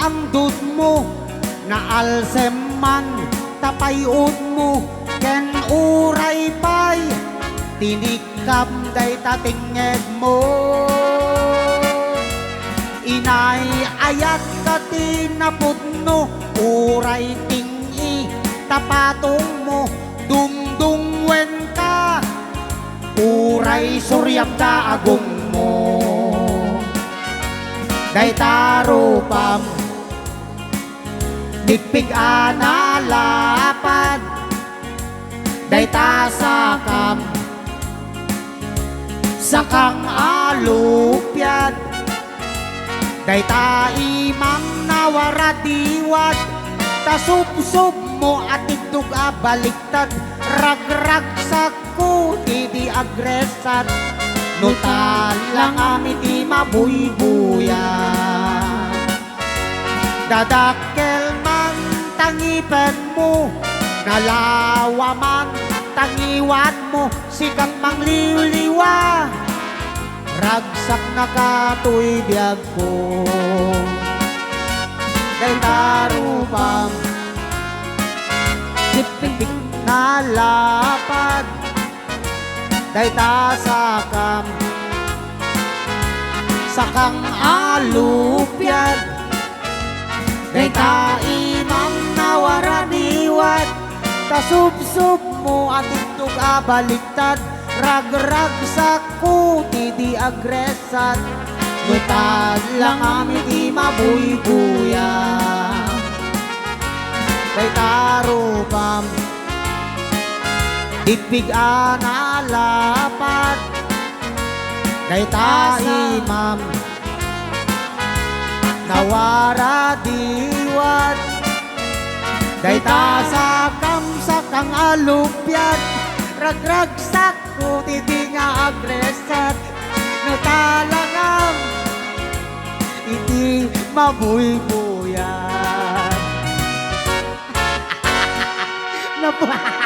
ang dud mo na alseman tapayod mo ken uray pay tinikam day tatinged mo inay ayat ka tinapudno uray tingi tapatong mo dungdungwen ka uray suryam ta agong mo day tarupam dipig analapad day tasakam sakang alupyad day taimam nawaradiwad tasubsub mo at itug baliktad ragrag sakko di agresat nutal lang amiti mabuybuyan dadakkel man tangipen mo nalawa man tangiwan mo sikat mang liwliwa ragsak na katoy biyag ko day tarupam dipig na lapad day tasakam sakang alupyad day taimam nawaraniwat tasubsub mo at itug baliktad ragrag sakko di agresat nutad lang amiti mabuybuyan day tarupam dipig analapad day taimam nawaradiwat day tasakam sakang alupyat ragrag sakko di nga agresat natalangam iti mabuybuyan. Napa?